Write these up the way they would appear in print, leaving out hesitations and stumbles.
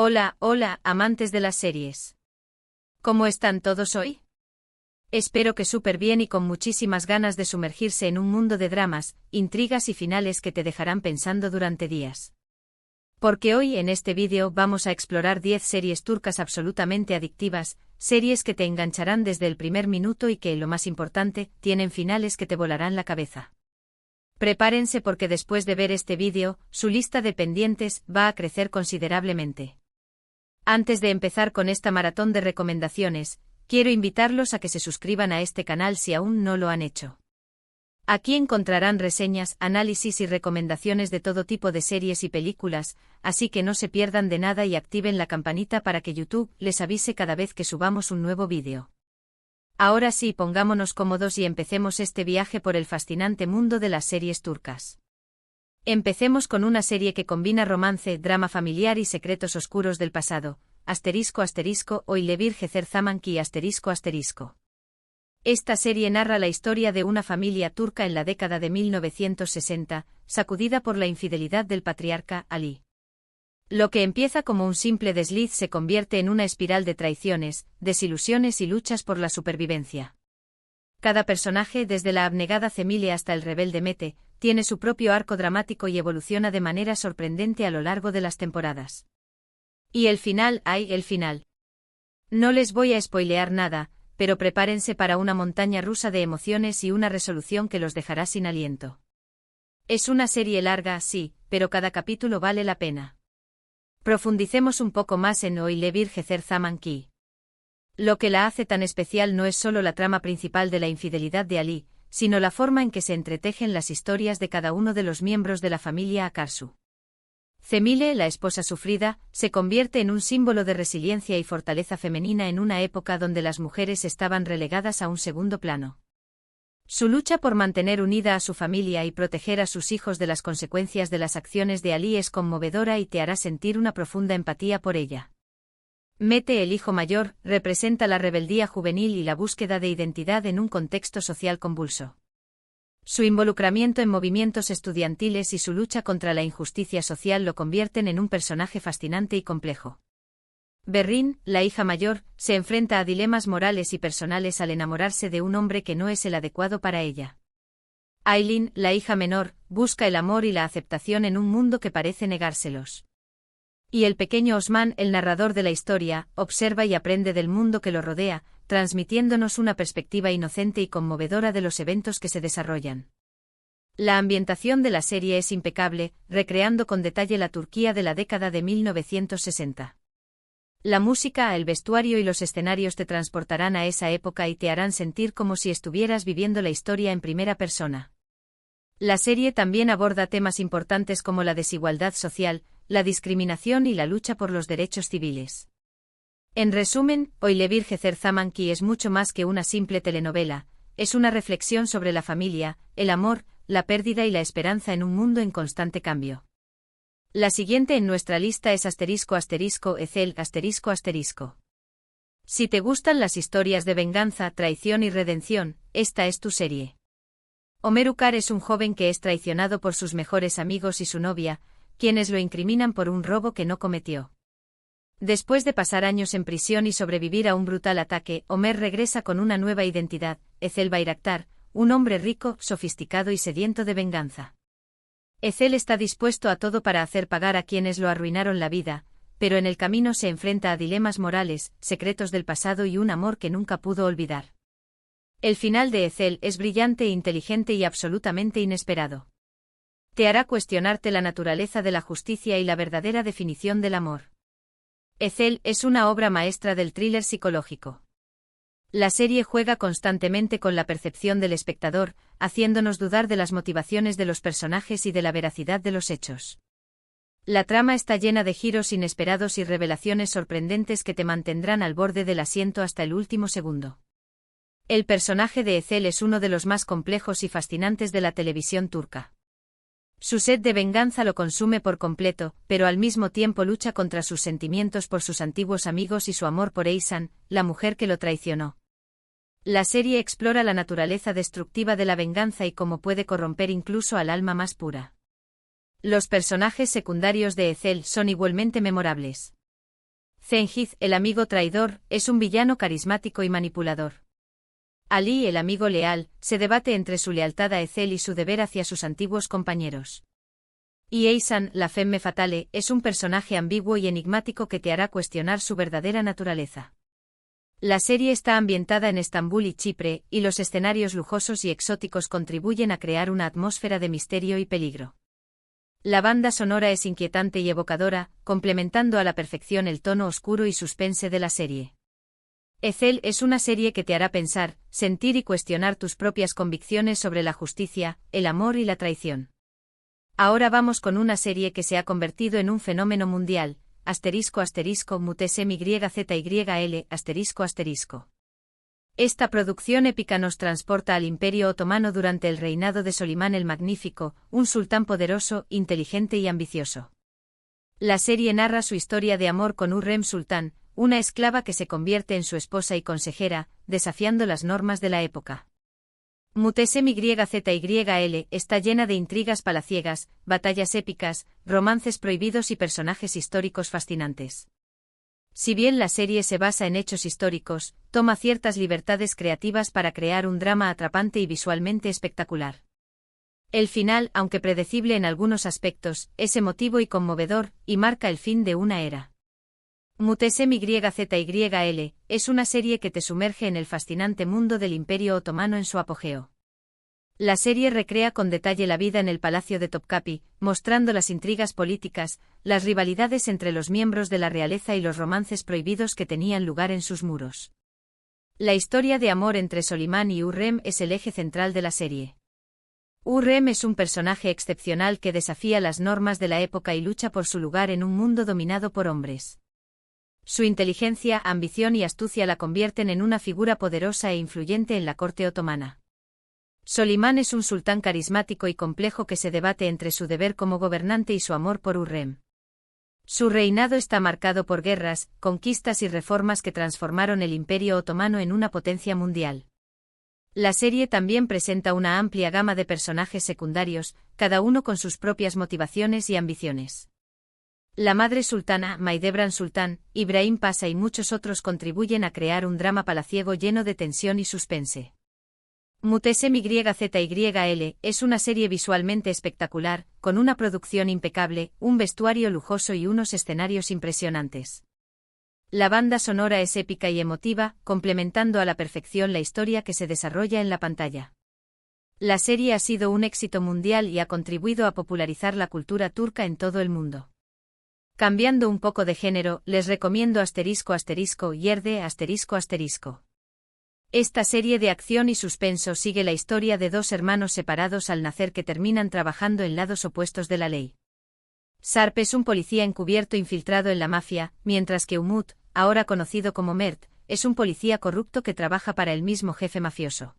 Hola, hola, amantes de las series. ¿Cómo están todos hoy? Espero que súper bien y con muchísimas ganas de sumergirse en un mundo de dramas, intrigas y finales que te dejarán pensando durante días. Porque hoy en este vídeo vamos a explorar 10 series turcas absolutamente adictivas, series que te engancharán desde el primer minuto y que, lo más importante, tienen finales que te volarán la cabeza. Prepárense porque después de ver este vídeo, su lista de pendientes va a crecer considerablemente. Antes de empezar con esta maratón de recomendaciones, quiero invitarlos a que se suscriban a este canal si aún no lo han hecho. Aquí encontrarán reseñas, análisis y recomendaciones de todo tipo de series y películas, así que no se pierdan de nada y activen la campanita para que YouTube les avise cada vez que subamos un nuevo vídeo. Ahora sí, pongámonos cómodos y empecemos este viaje por el fascinante mundo de las series turcas. Empecemos con una serie que combina romance, drama familiar y secretos oscuros del pasado, ***Oylevir Gezer Zamanki ***. Esta serie narra la historia de una familia turca en la década de 1960, sacudida por la infidelidad del patriarca Ali. Lo que empieza como un simple desliz se convierte en una espiral de traiciones, desilusiones y luchas por la supervivencia. Cada personaje, desde la abnegada Cemile hasta el rebelde Mete, tiene su propio arco dramático y evoluciona de manera sorprendente a lo largo de las temporadas. Y el final, el final. No les voy a spoilear nada, pero prepárense para una montaña rusa de emociones y una resolución que los dejará sin aliento. Es una serie larga, sí, pero cada capítulo vale la pena. Profundicemos un poco más en Oylevir Gezer Zamanki. Lo que la hace tan especial no es solo la trama principal de la infidelidad de Ali, sino la forma en que se entretejen las historias de cada uno de los miembros de la familia Akarsu. Cemile, la esposa sufrida, se convierte en un símbolo de resiliencia y fortaleza femenina en una época donde las mujeres estaban relegadas a un segundo plano. Su lucha por mantener unida a su familia y proteger a sus hijos de las consecuencias de las acciones de Ali es conmovedora y te hará sentir una profunda empatía por ella. Mete, el hijo mayor, representa la rebeldía juvenil y la búsqueda de identidad en un contexto social convulso. Su involucramiento en movimientos estudiantiles y su lucha contra la injusticia social lo convierten en un personaje fascinante y complejo. Berrin, la hija mayor, se enfrenta a dilemas morales y personales al enamorarse de un hombre que no es el adecuado para ella. Aylin, la hija menor, busca el amor y la aceptación en un mundo que parece negárselos. Y el pequeño Osman, el narrador de la historia, observa y aprende del mundo que lo rodea, transmitiéndonos una perspectiva inocente y conmovedora de los eventos que se desarrollan. La ambientación de la serie es impecable, recreando con detalle la Turquía de la década de 1960. La música, el vestuario y los escenarios te transportarán a esa época y te harán sentir como si estuvieras viviendo la historia en primera persona. La serie también aborda temas importantes como la desigualdad social, la discriminación y la lucha por los derechos civiles. En resumen, Oylevir Gezer Zamanki es mucho más que una simple telenovela, es una reflexión sobre la familia, el amor, la pérdida y la esperanza en un mundo en constante cambio. La siguiente en nuestra lista es ***Ezel***. Si te gustan las historias de venganza, traición y redención, esta es tu serie. Ömer Ukar es un joven que es traicionado por sus mejores amigos y su novia, quienes lo incriminan por un robo que no cometió. Después de pasar años en prisión y sobrevivir a un brutal ataque, Ömer regresa con una nueva identidad, Ezel Bayraktar, un hombre rico, sofisticado y sediento de venganza. Ezel está dispuesto a todo para hacer pagar a quienes lo arruinaron la vida, pero en el camino se enfrenta a dilemas morales, secretos del pasado y un amor que nunca pudo olvidar. El final de Ezel es brillante, inteligente y absolutamente inesperado. Te hará cuestionarte la naturaleza de la justicia y la verdadera definición del amor. Ezel es una obra maestra del thriller psicológico. La serie juega constantemente con la percepción del espectador, haciéndonos dudar de las motivaciones de los personajes y de la veracidad de los hechos. La trama está llena de giros inesperados y revelaciones sorprendentes que te mantendrán al borde del asiento hasta el último segundo. El personaje de Ezel es uno de los más complejos y fascinantes de la televisión turca. Su sed de venganza lo consume por completo, pero al mismo tiempo lucha contra sus sentimientos por sus antiguos amigos y su amor por Eysan, la mujer que lo traicionó. La serie explora la naturaleza destructiva de la venganza y cómo puede corromper incluso al alma más pura. Los personajes secundarios de Ezel son igualmente memorables. Cengiz, el amigo traidor, es un villano carismático y manipulador. Ali, el amigo leal, se debate entre su lealtad a Ethel y su deber hacia sus antiguos compañeros. Y Eysan, la femme fatale, es un personaje ambiguo y enigmático que te hará cuestionar su verdadera naturaleza. La serie está ambientada en Estambul y Chipre, y los escenarios lujosos y exóticos contribuyen a crear una atmósfera de misterio y peligro. La banda sonora es inquietante y evocadora, complementando a la perfección el tono oscuro y suspense de la serie. Ethel es una serie que te hará pensar, sentir y cuestionar tus propias convicciones sobre la justicia, el amor y la traición. Ahora vamos con una serie que se ha convertido en un fenómeno mundial, **MutesemYZYL**. Esta producción épica nos transporta al Imperio Otomano durante el reinado de Solimán el Magnífico, un sultán poderoso, inteligente y ambicioso. La serie narra su historia de amor con Hürrem Sultán, una esclava que se convierte en su esposa y consejera, desafiando las normas de la época. **MutesemYZYL está llena de intrigas palaciegas, batallas épicas, romances prohibidos y personajes históricos fascinantes. Si bien la serie se basa en hechos históricos, toma ciertas libertades creativas para crear un drama atrapante y visualmente espectacular. El final, aunque predecible en algunos aspectos, es emotivo y conmovedor, y marca el fin de una era. **MutesemYZYL es una serie que te sumerge en el fascinante mundo del Imperio Otomano en su apogeo. La serie recrea con detalle la vida en el Palacio de Topkapi, mostrando las intrigas políticas, las rivalidades entre los miembros de la realeza y los romances prohibidos que tenían lugar en sus muros. La historia de amor entre Solimán y Hürrem es el eje central de la serie. Hürrem es un personaje excepcional que desafía las normas de la época y lucha por su lugar en un mundo dominado por hombres. Su inteligencia, ambición y astucia la convierten en una figura poderosa e influyente en la corte otomana. Solimán es un sultán carismático y complejo que se debate entre su deber como gobernante y su amor por Hürrem. Su reinado está marcado por guerras, conquistas y reformas que transformaron el Imperio Otomano en una potencia mundial. La serie también presenta una amplia gama de personajes secundarios, cada uno con sus propias motivaciones y ambiciones. La madre sultana, Mahidevran Sultán, Ibrahim Pasha y muchos otros contribuyen a crear un drama palaciego lleno de tensión y suspense. **MutesemYZYL es una serie visualmente espectacular, con una producción impecable, un vestuario lujoso y unos escenarios impresionantes. La banda sonora es épica y emotiva, complementando a la perfección la historia que se desarrolla en la pantalla. La serie ha sido un éxito mundial y ha contribuido a popularizar la cultura turca en todo el mundo. Cambiando un poco de género, les recomiendo **Yerde**. Esta serie de acción y suspenso sigue la historia de dos hermanos separados al nacer que terminan trabajando en lados opuestos de la ley. Sarp es un policía encubierto infiltrado en la mafia, mientras que Umut, ahora conocido como Mert, es un policía corrupto que trabaja para el mismo jefe mafioso.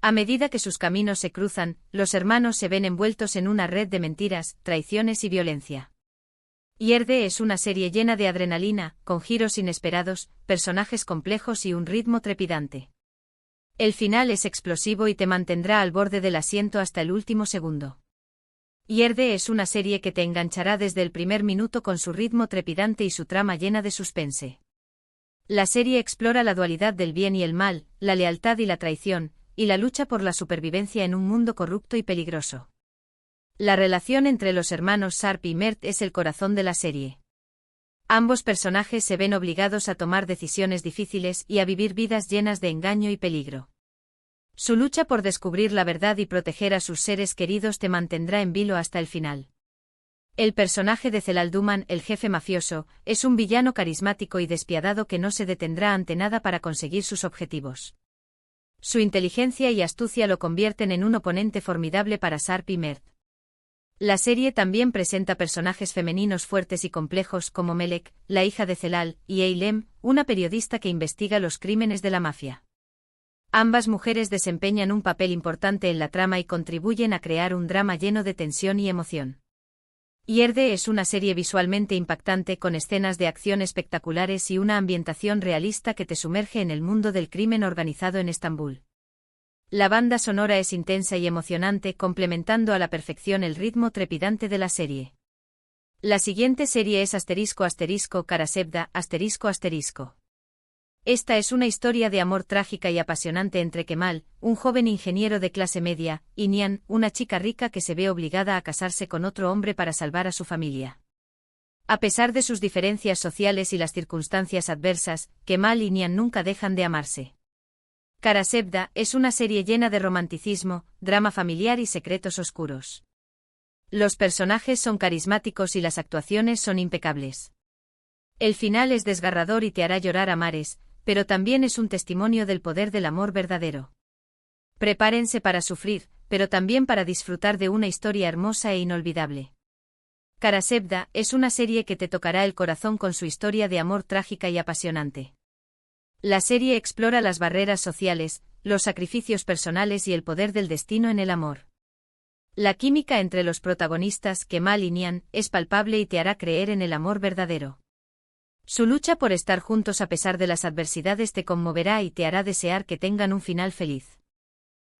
A medida que sus caminos se cruzan, los hermanos se ven envueltos en una red de mentiras, traiciones y violencia. Yerde es una serie llena de adrenalina, con giros inesperados, personajes complejos y un ritmo trepidante. El final es explosivo y te mantendrá al borde del asiento hasta el último segundo. Yerde es una serie que te enganchará desde el primer minuto con su ritmo trepidante y su trama llena de suspense. La serie explora la dualidad del bien y el mal, la lealtad y la traición, y la lucha por la supervivencia en un mundo corrupto y peligroso. La relación entre los hermanos Sarp y Mert es el corazón de la serie. Ambos personajes se ven obligados a tomar decisiones difíciles y a vivir vidas llenas de engaño y peligro. Su lucha por descubrir la verdad y proteger a sus seres queridos te mantendrá en vilo hasta el final. El personaje de Celal Duman, el jefe mafioso, es un villano carismático y despiadado que no se detendrá ante nada para conseguir sus objetivos. Su inteligencia y astucia lo convierten en un oponente formidable para Sarp y Mert. La serie también presenta personajes femeninos fuertes y complejos como Melek, la hija de Celal, y Eylem, una periodista que investiga los crímenes de la mafia. Ambas mujeres desempeñan un papel importante en la trama y contribuyen a crear un drama lleno de tensión y emoción. Yerde es una serie visualmente impactante con escenas de acción espectaculares y una ambientación realista que te sumerge en el mundo del crimen organizado en Estambul. La banda sonora es intensa y emocionante, complementando a la perfección el ritmo trepidante de la serie. La siguiente serie es ***Karasebda****. Esta es una historia de amor trágica y apasionante entre Kemal, un joven ingeniero de clase media, y Nihan, una chica rica que se ve obligada a casarse con otro hombre para salvar a su familia. A pesar de sus diferencias sociales y las circunstancias adversas, Kemal y Nihan nunca dejan de amarse. Karasebda es una serie llena de romanticismo, drama familiar y secretos oscuros. Los personajes son carismáticos y las actuaciones son impecables. El final es desgarrador y te hará llorar a mares, pero también es un testimonio del poder del amor verdadero. Prepárense para sufrir, pero también para disfrutar de una historia hermosa e inolvidable. Karasebda es una serie que te tocará el corazón con su historia de amor trágica y apasionante. La serie explora las barreras sociales, los sacrificios personales y el poder del destino en el amor. La química entre los protagonistas, Kemal y Nihan, es palpable y te hará creer en el amor verdadero. Su lucha por estar juntos a pesar de las adversidades te conmoverá y te hará desear que tengan un final feliz.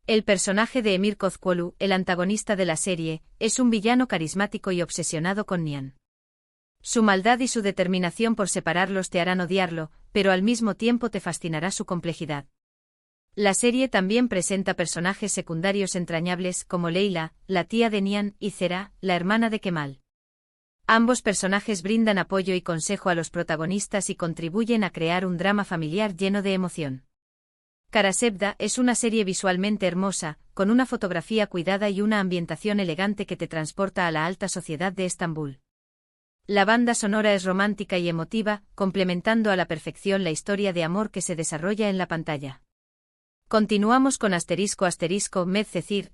El personaje de Emir Kozkuolu, el antagonista de la serie, es un villano carismático y obsesionado con Nihan. Su maldad y su determinación por separarlos te harán odiarlo, pero al mismo tiempo te fascinará su complejidad. La serie también presenta personajes secundarios entrañables como Leila, la tía de Nihan, y Zehra, la hermana de Kemal. Ambos personajes brindan apoyo y consejo a los protagonistas y contribuyen a crear un drama familiar lleno de emoción. Karasebda es una serie visualmente hermosa, con una fotografía cuidada y una ambientación elegante que te transporta a la alta sociedad de Estambul. La banda sonora es romántica y emotiva, complementando a la perfección la historia de amor que se desarrolla en la pantalla. Continuamos con ***Medcezir***.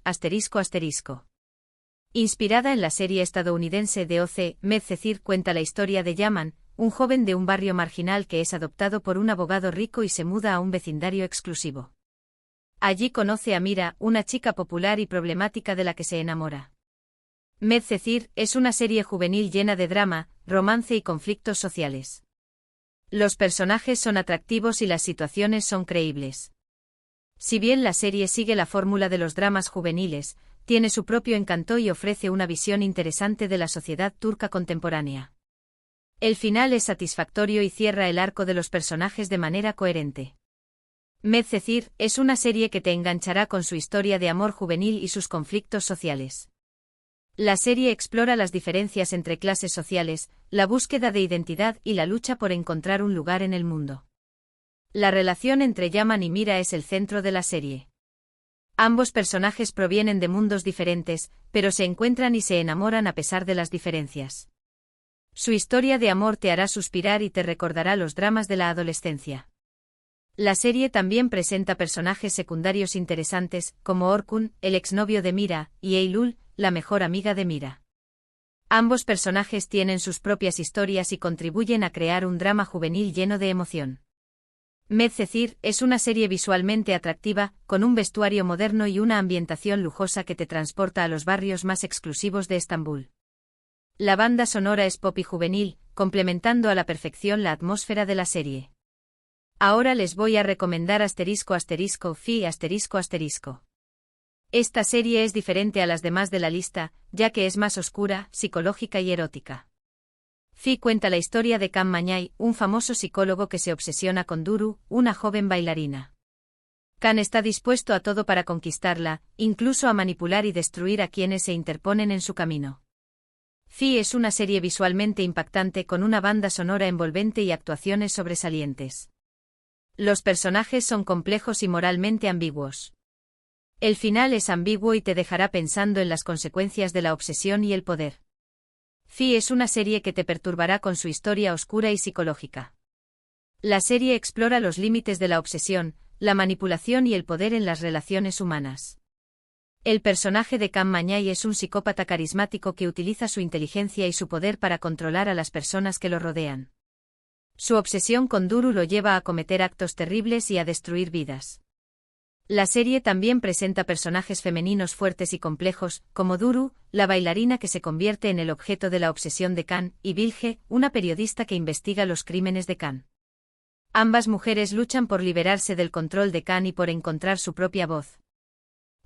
Inspirada en la serie estadounidense de O.C., Medcezir cuenta la historia de Yaman, un joven de un barrio marginal que es adoptado por un abogado rico y se muda a un vecindario exclusivo. Allí conoce a Mira, una chica popular y problemática de la que se enamora. Medcezir es una serie juvenil llena de drama, romance y conflictos sociales. Los personajes son atractivos y las situaciones son creíbles. Si bien la serie sigue la fórmula de los dramas juveniles, tiene su propio encanto y ofrece una visión interesante de la sociedad turca contemporánea. El final es satisfactorio y cierra el arco de los personajes de manera coherente. Medcezir es una serie que te enganchará con su historia de amor juvenil y sus conflictos sociales. La serie explora las diferencias entre clases sociales, la búsqueda de identidad y la lucha por encontrar un lugar en el mundo. La relación entre Yaman y Mira es el centro de la serie. Ambos personajes provienen de mundos diferentes, pero se encuentran y se enamoran a pesar de las diferencias. Su historia de amor te hará suspirar y te recordará los dramas de la adolescencia. La serie también presenta personajes secundarios interesantes, como Orkun, el exnovio de Mira, y Eylül, la mejor amiga de Mira. Ambos personajes tienen sus propias historias y contribuyen a crear un drama juvenil lleno de emoción. Medcezir es una serie visualmente atractiva, con un vestuario moderno y una ambientación lujosa que te transporta a los barrios más exclusivos de Estambul. La banda sonora es pop y juvenil, complementando a la perfección la atmósfera de la serie. Ahora les voy a recomendar ***Fi***. Esta serie es diferente a las demás de la lista, ya que es más oscura, psicológica y erótica. Fi cuenta la historia de Can Mañay, un famoso psicólogo que se obsesiona con Duru, una joven bailarina. Can está dispuesto a todo para conquistarla, incluso a manipular y destruir a quienes se interponen en su camino. Fi es una serie visualmente impactante con una banda sonora envolvente y actuaciones sobresalientes. Los personajes son complejos y moralmente ambiguos. El final es ambiguo y te dejará pensando en las consecuencias de la obsesión y el poder. Fi es una serie que te perturbará con su historia oscura y psicológica. La serie explora los límites de la obsesión, la manipulación y el poder en las relaciones humanas. El personaje de Can Mañay es un psicópata carismático que utiliza su inteligencia y su poder para controlar a las personas que lo rodean. Su obsesión con Duru lo lleva a cometer actos terribles y a destruir vidas. La serie también presenta personajes femeninos fuertes y complejos, como Duru, la bailarina que se convierte en el objeto de la obsesión de Can, y Bilge, una periodista que investiga los crímenes de Can. Ambas mujeres luchan por liberarse del control de Can y por encontrar su propia voz.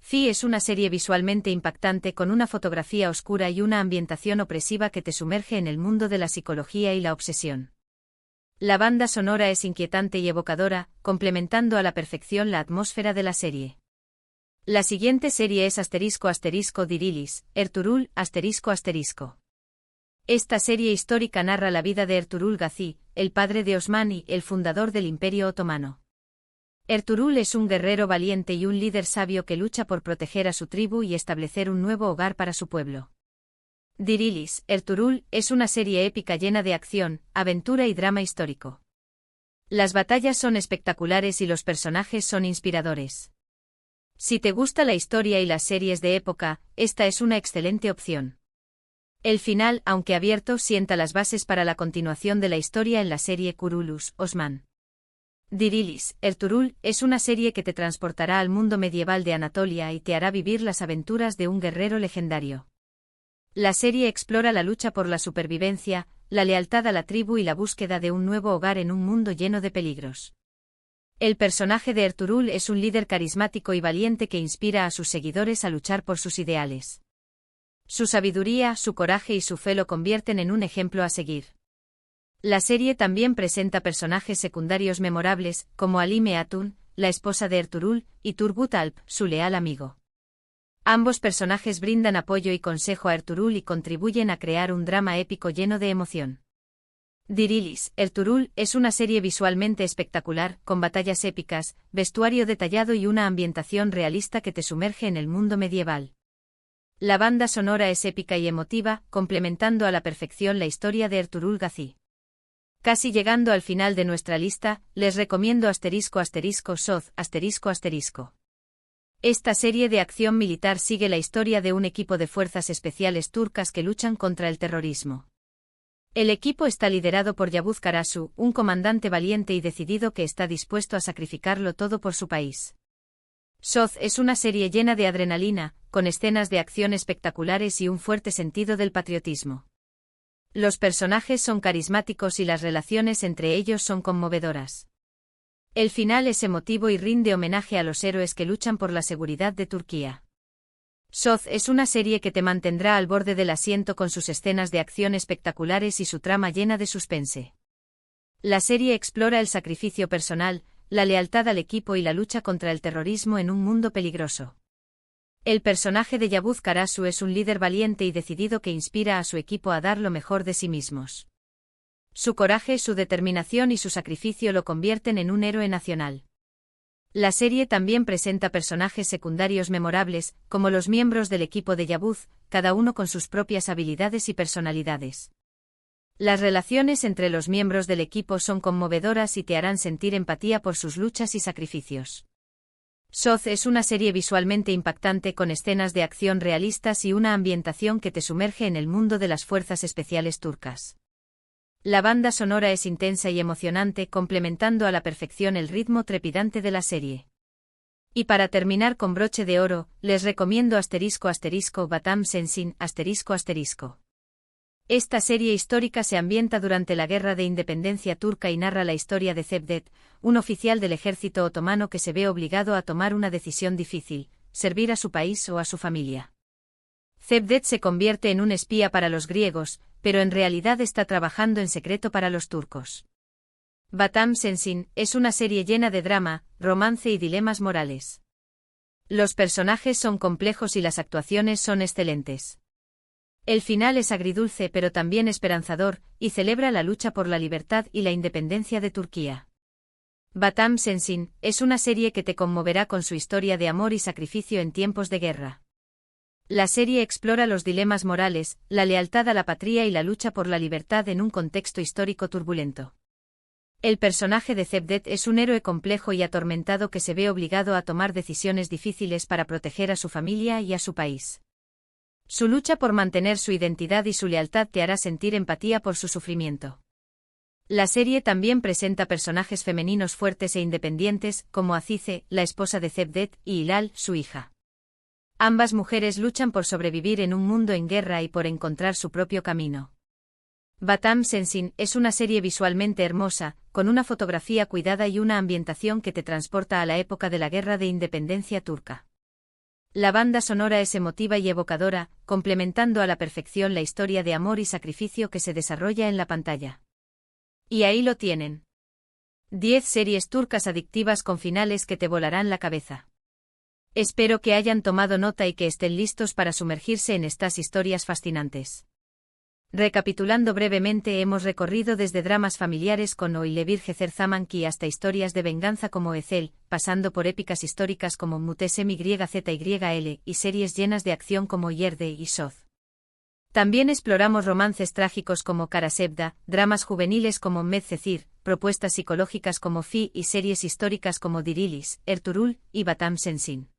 Fi es una serie visualmente impactante con una fotografía oscura y una ambientación opresiva que te sumerge en el mundo de la psicología y la obsesión. La banda sonora es inquietante y evocadora, complementando a la perfección la atmósfera de la serie. La siguiente serie es **Dirilis, Ertuğrul, ***. Esta serie histórica narra la vida de Ertuğrul Gazi, el padre de Osman y el fundador del Imperio Otomano. Ertuğrul es un guerrero valiente y un líder sabio que lucha por proteger a su tribu y establecer un nuevo hogar para su pueblo. Dirilis, Ertuğrul, es una serie épica llena de acción, aventura y drama histórico. Las batallas son espectaculares y los personajes son inspiradores. Si te gusta la historia y las series de época, esta es una excelente opción. El final, aunque abierto, sienta las bases para la continuación de la historia en la serie Kurulus, Osman. Dirilis, Ertuğrul, es una serie que te transportará al mundo medieval de Anatolia y te hará vivir las aventuras de un guerrero legendario. La serie explora la lucha por la supervivencia, la lealtad a la tribu y la búsqueda de un nuevo hogar en un mundo lleno de peligros. El personaje de Ertuğrul es un líder carismático y valiente que inspira a sus seguidores a luchar por sus ideales. Su sabiduría, su coraje y su fe lo convierten en un ejemplo a seguir. La serie también presenta personajes secundarios memorables, como Halime Hatun, la esposa de Ertuğrul, y Turgut Alp, su leal amigo. Ambos personajes brindan apoyo y consejo a Ertuğrul y contribuyen a crear un drama épico lleno de emoción. Dirilis, Ertuğrul, es una serie visualmente espectacular, con batallas épicas, vestuario detallado y una ambientación realista que te sumerge en el mundo medieval. La banda sonora es épica y emotiva, complementando a la perfección la historia de Ertuğrul Gazi. Casi llegando al final de nuestra lista, les recomiendo ***Soz***. Esta serie de acción militar sigue la historia de un equipo de fuerzas especiales turcas que luchan contra el terrorismo. El equipo está liderado por Yavuz Karasu, un comandante valiente y decidido que está dispuesto a sacrificarlo todo por su país. Soz es una serie llena de adrenalina, con escenas de acción espectaculares y un fuerte sentido del patriotismo. Los personajes son carismáticos y las relaciones entre ellos son conmovedoras. El final es emotivo y rinde homenaje a los héroes que luchan por la seguridad de Turquía. Soz es una serie que te mantendrá al borde del asiento con sus escenas de acción espectaculares y su trama llena de suspense. La serie explora el sacrificio personal, la lealtad al equipo y la lucha contra el terrorismo en un mundo peligroso. El personaje de Yavuz Karasu es un líder valiente y decidido que inspira a su equipo a dar lo mejor de sí mismos. Su coraje, su determinación y su sacrificio lo convierten en un héroe nacional. La serie también presenta personajes secundarios memorables, como los miembros del equipo de Yavuz, cada uno con sus propias habilidades y personalidades. Las relaciones entre los miembros del equipo son conmovedoras y te harán sentir empatía por sus luchas y sacrificios. Soz es una serie visualmente impactante con escenas de acción realistas y una ambientación que te sumerge en el mundo de las fuerzas especiales turcas. La banda sonora es intensa y emocionante, complementando a la perfección el ritmo trepidante de la serie. Y para terminar con broche de oro, les recomiendo ***Batam Sensin***. Esta serie histórica se ambienta durante la Guerra de Independencia turca y narra la historia de Cevdet, un oficial del ejército otomano que se ve obligado a tomar una decisión difícil: servir a su país o a su familia. Cevdet se convierte en un espía para los griegos, pero en realidad está trabajando en secreto para los turcos. Batam Sensin es una serie llena de drama, romance y dilemas morales. Los personajes son complejos y las actuaciones son excelentes. El final es agridulce pero también esperanzador, y celebra la lucha por la libertad y la independencia de Turquía. Batam Sensin es una serie que te conmoverá con su historia de amor y sacrificio en tiempos de guerra. La serie explora los dilemas morales, la lealtad a la patria y la lucha por la libertad en un contexto histórico turbulento. El personaje de Cevdet es un héroe complejo y atormentado que se ve obligado a tomar decisiones difíciles para proteger a su familia y a su país. Su lucha por mantener su identidad y su lealtad te hará sentir empatía por su sufrimiento. La serie también presenta personajes femeninos fuertes e independientes, como Azize, la esposa de Cevdet, y Hilal, su hija. Ambas mujeres luchan por sobrevivir en un mundo en guerra y por encontrar su propio camino. Batam Sensin es una serie visualmente hermosa, con una fotografía cuidada y una ambientación que te transporta a la época de la Guerra de Independencia turca. La banda sonora es emotiva y evocadora, complementando a la perfección la historia de amor y sacrificio que se desarrolla en la pantalla. Y ahí lo tienen. 10 series turcas adictivas con finales que te volarán la cabeza. Espero que hayan tomado nota y que estén listos para sumergirse en estas historias fascinantes. Recapitulando brevemente, hemos recorrido desde dramas familiares con Oilevir Zaman-ki hasta historias de venganza como Ezel, pasando por épicas históricas como Mutesem YZYL y series llenas de acción como Yerde y Soz. También exploramos romances trágicos como Karasevda, dramas juveniles como Medcezir, propuestas psicológicas como Fi y series históricas como Dirilis, Ertuğrul y Batam Sensin.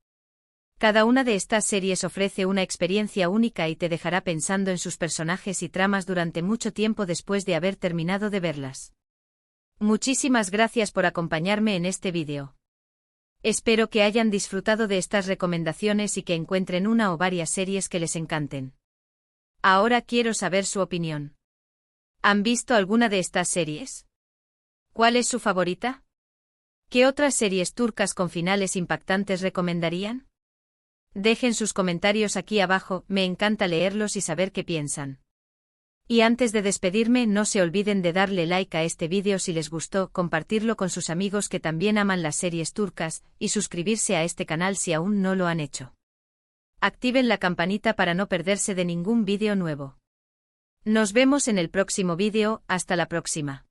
Cada una de estas series ofrece una experiencia única y te dejará pensando en sus personajes y tramas durante mucho tiempo después de haber terminado de verlas. Muchísimas gracias por acompañarme en este vídeo. Espero que hayan disfrutado de estas recomendaciones y que encuentren una o varias series que les encanten. Ahora quiero saber su opinión. ¿Han visto alguna de estas series? ¿Cuál es su favorita? ¿Qué otras series turcas con finales impactantes recomendarían? Dejen sus comentarios aquí abajo, me encanta leerlos y saber qué piensan. Y antes de despedirme, no se olviden de darle like a este vídeo si les gustó, compartirlo con sus amigos que también aman las series turcas, y suscribirse a este canal si aún no lo han hecho. Activen la campanita para no perderse de ningún vídeo nuevo. Nos vemos en el próximo vídeo, hasta la próxima.